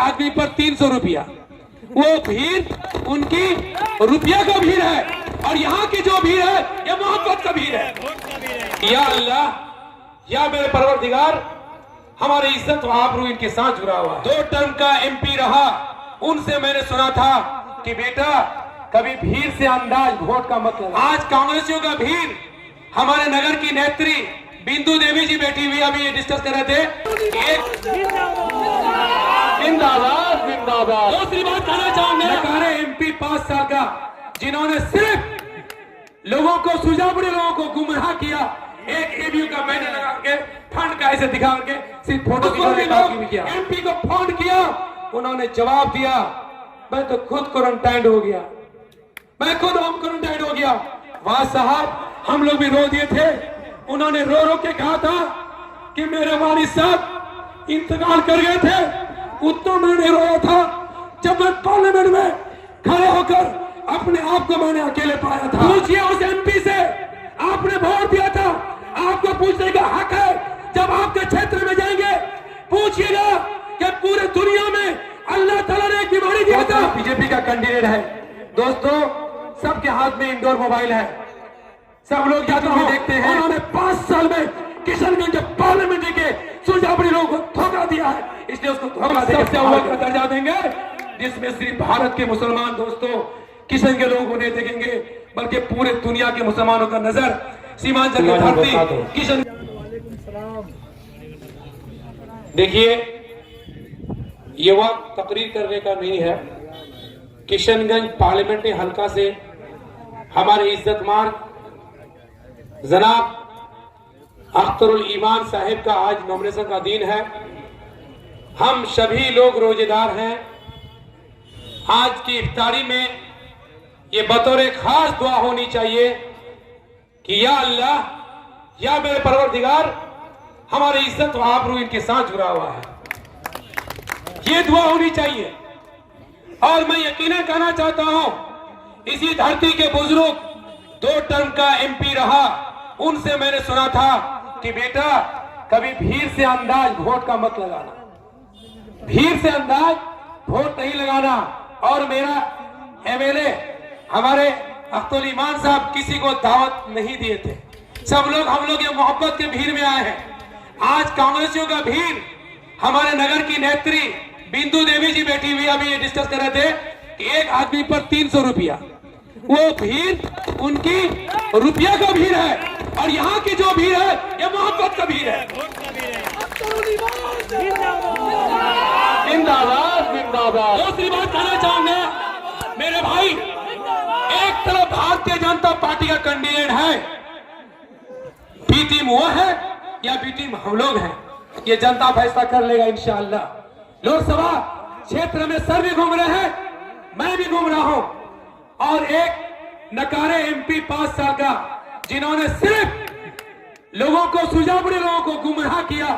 आदमी पर 300 रुपया। वो भीड़ उनकी रुपया का भीड़ है और यहाँ की जो भीड़ है ये मोहब्बत का भीड़ है। या अल्लाह, या मेरे परवरदिगार, हमारी इज्जत व आबरू इनके साथ जुड़ा हुआ है। 2 टर्म का MP रहा, उनसे मैंने सुना था कि बेटा कभी भीड़ से अंदाज वोट का मतलब। आज कांग्रेसियों का भीड़, हमारे नगर की नेत्री बिंदु देवी जी बैठी हुई, अभी ये डिस्कस कर रहे थे। जिंदाबाद जिंदाबाद। दूसरी बात कहना चाहूंगा, नकारे MP 5 साल का, जिन्होंने सिर्फ लोगों को, सुजावड़े लोगों को गुमराह किया, एक ABU का बैनर लगा के फंड का ऐसे दिखा के सिर्फ फोटो किया, MP को फोन किया, उन्होंने जवाब दिया मैं तो खुद क्वारंटाइन हो गया, मैं खुद होम क्वारंटाइन हो गया। वाह साहब, हम लोग भी रो दिए थे। उन्होंने रो रो के कहा था कि मेरे वालिद साहब इंतकाल कर गए थे। उतना मैंने रोया था जब मैं पार्लियामेंट में खड़े होकर अपने आप को मैंने अकेले पाया था। पूछिए उस MP से, आपने वोट दिया था, आपको पूछने का हक है। जब आपके क्षेत्र में जाएंगे पूछिएगा कि पूरे दुनिया में अल्लाह ताला ने एक बीमारी दिया था। बीजेपी का कैंडिडेट है दोस्तों, सबके हाथ में इंडोर मोबाइल है, सब लोग जाते हुए देखते हैं। उन्होंने 5 साल में किशनगंज पार्लियामेंट के सुजावड़ी लोगों को धोखा दिया है, इसलिए उसको धोखा देकर अव्वल का दर्जा देंगे, जिसमें सिर्फ भारत के मुसलमान दोस्तों किशन के लोग उन्हें देखेंगे, बल्कि पूरे दुनिया के मुसलमानों का नजर सीमांचल की धरती किशन। देखिए, ये वक्त तकरीर करने का नहीं है। किशनगंज पार्लियामेंट्री हलका से हमारे इज्जतमान जनाब अख्तरुल ईमान साहिब का आज नॉमिनेशन का दिन है। हम सभी लोग रोजेदार हैं। आज की इफ्तारी में ये बतौर खास दुआ होनी चाहिए कि या अल्लाह, या मेरे परवरदिगार, हमारी इज्जत व आबरू इनके साथ जुड़ा हुआ है, ये दुआ होनी चाहिए। और मैं यकीनन कहना चाहता हूं, इसी धरती के बुजुर्ग 2 टर्म का MP रहा, उनसे मैंने सुना था कि बेटा कभी भीड़ से अंदाज वोट का मत लगाना, भीड़ से अंदाज वोट नहीं लगाना। और मेरा MLA हमारे अख्तरुल ईमान साहब किसी को दावत नहीं दिए थे, सब लोग, हम लोग ये मोहब्बत के भीड़ में आए हैं। आज कांग्रेसियों का भीड़, हमारे नगर की नेत्री बिंदु देवी जी बैठी हुई, अभी ये डिस्कस कर रहे थे कि एक आदमी पर 300 रुपया। वो भीड़ उनकी रुपया का भीड़ है और यहाँ की जो भीड़ है ये मोहब्बत का भीड़ है। जिंदाबाद जिंदाबाद। दूसरी बात कहना चाहूंगा मेरे भाई, एक तरफ भारतीय जनता पार्टी का कैंडिडेट है, B टीम वो है या B टीम हम लोग हैं, ये जनता फैसला कर लेगा इंशाअल्लाह। लोकसभा क्षेत्र में सर भी घूम रहे हैं, मैं भी घूम रहा हूं, और एक नकारे MP 5 साल का, जिन्होंने सिर्फ लोगों को, सुजावड़े लोगों को गुमराह किया,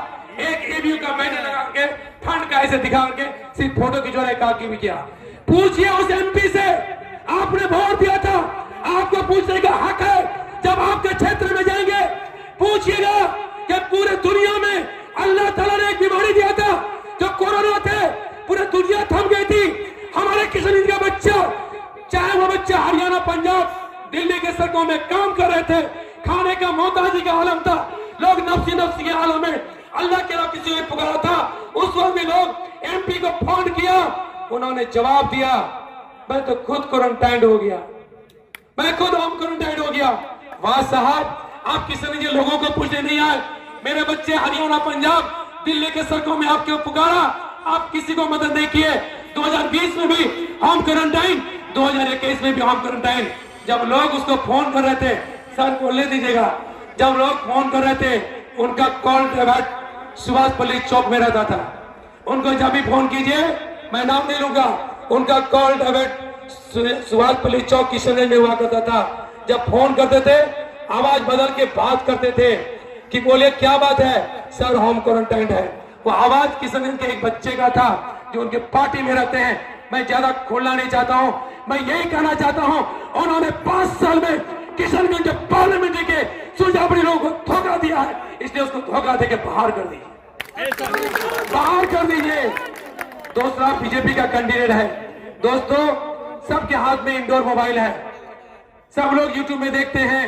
एक ABU का बैनर लगा के फंड का ऐसे दिखा के सिर्फ फोटो खिंचवाने का भी किया। पूछिए उस MP से, आपने वोट दिया था, आपको पूछने का हक है। जब आपके क्षेत्र में जाएंगे पूछिएगा कि पूरे दुनिया में अल्लाह ताला ने एक बीमारी दिया था, जो कोरोना थे, पूरी दुनिया थम गई थी। हमारे किशनगंज का बच्चा, चाहे वो बच्चा हरियाणा, पंजाब, दिल्ली के सड़कों में काम कर रहे थे, खाने का मोहताजी का आलम था, लोग नफ्सी नफ्सी के आलम में अल्लाह के रब किसी को पुकारा था। उस वक्त भी लोग MP को फोन किया, उन्होंने जवाब दिया मैं तो खुद क्वारंटाइन हो गया, मैं खुद होम क्वारंटाइन हो गया। वाह साहब, आप किशनगंज के लोगों को पूछने नहीं आए, मेरे बच्चे हरियाणा, पंजाब, दिल्ली के सड़कों में आपके पुकारा, आप किसी को मदद नहीं किए। 2020 में भी होम क्वारंटाइन, 2021 में भी होम क्वारंटाइन। जब लोग उसको फोन कर रहे थे, सर बोलने दीजिएगा, जब लोग फोन कर रहे थे, उनका कॉल ड्राइवर सुभाष पल्ली चौक में रहता था, उनको जब भी फोन कीजिए, मैं नाम नहीं लूंगा, उनका कॉल ड्राइवर सुभाष पल्ली चौक किशनगंज में हुआ करता था। जब फोन करते थे आवाज बदल के बात करते थे कि बोले क्या बात है सर, होम क्वारंटाइन है। वो आवाज किशनगंज के एक बच्चे का था जो उनके पार्टी में रहते हैं। मैं ज्यादा खोलना नहीं चाहता हूं, मैं यही कहना चाहता हूं, उन्होंने 5 साल में किशनगंज पार्लियामेंट के सुजावड़ी लोगों को धोखा दिया है, इसलिए उसको धोखा देके बाहर कर दीजिए, बाहर कर दीजिए। दूसरा बीजेपी का कैंडिडेट है। दोस्तों, सबके हाथ में इंडोर मोबाइल है, सब लोग यूट्यूब में देखते हैं।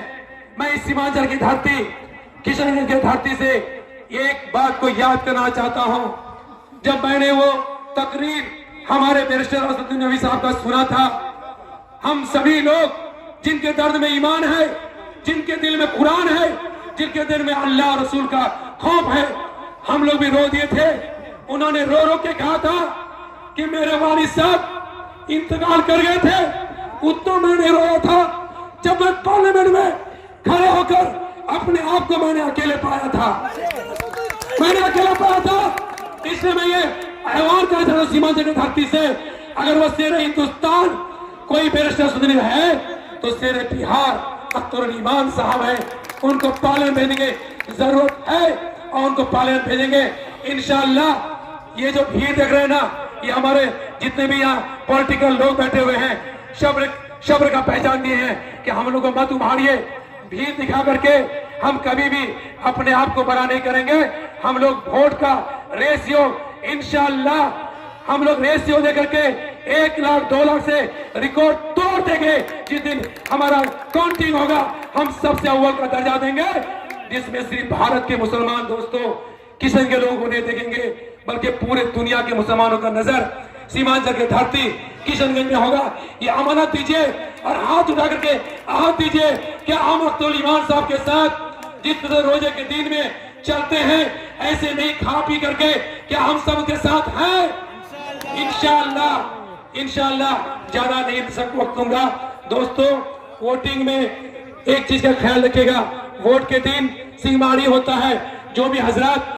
मैं इस सीमांचल की धरती, किशनगंज की धरती से एक बात को याद करना चाहता हूं। जब मैंने वो तकरीर हमारे बैरिस्टर असदुद्दीन नबी साहब का सुना था, हम सभी लोग जिनके दर्द में ईमान है, जिनके दिल में कुरान है, जिनके दिल में अल्लाह और रसूल का खौफ है, हम लोग भी रो दिए थे। उन्होंने रो रो के कहा था कि मेरे वालिद साहब इंतकाल कर गए थे, उतना मैंने रोया था जब मैं पार्लियामेंट में खड़े होकर अपने आप को मैंने अकेले पाया था, मैंने अकेला पाया था। इसलिए मैं ये आह्वान कर रहा हूं सीमांचल की धरती से, अगर वो शेर हिंदुस्तान कोई बैरिस्टर सुधीर है तो शेर बिहार अख्तरुल ईमान साहब है, उनको पार्लियामेंट भेजने की जरूरत है और उनको पार्लियामेंट भेजेंगे इंशाअल्लाह। ये जो भीड़ देख रहे हैं ना, ये हमारे जितने भी यहाँ पॉलिटिकल लोग बैठे हुए हैं, शब्र का पहचान दिए हैं कि हम लोग को मत उभारिए। भीड़ दिखा करके हम कभी भी अपने आप को बड़ा नहीं करेंगे। हम लोग वोट का रेशियो इंशाअल्लाह हम लोग रेशियो देकर के 1 लाख 2 लाख से रिकॉर्ड तोड़ देंगे। जिस दिन हमारा काउंटिंग होगा हम सबसे अव्वल का दर्जा देंगे, जिसमें सिर्फ भारत के मुसलमान दोस्तों किशनगंज के लोगों को नहीं देखेंगे, बल्कि पूरे दुनिया के मुसलमानों का नजर सीमांचल की धरती किशनगंज में होगा। ये अमानत दीजिए और हाथ उठा करके हाथ दीजिए कि हम अख्तरुल ईमान साहब के साथ जिस तरह रोजे के दिन में चलते हैं, ऐसे नहीं खा पी करके क्या हम सब के साथ हैं। इंशाअल्लाह ज्यादा नहीं वक्त दूंगा। दोस्तों, वोटिंग में एक चीज का ख्याल रखिएगा, वोट के दिन सिंहमाड़ी होता है। जो भी हजरात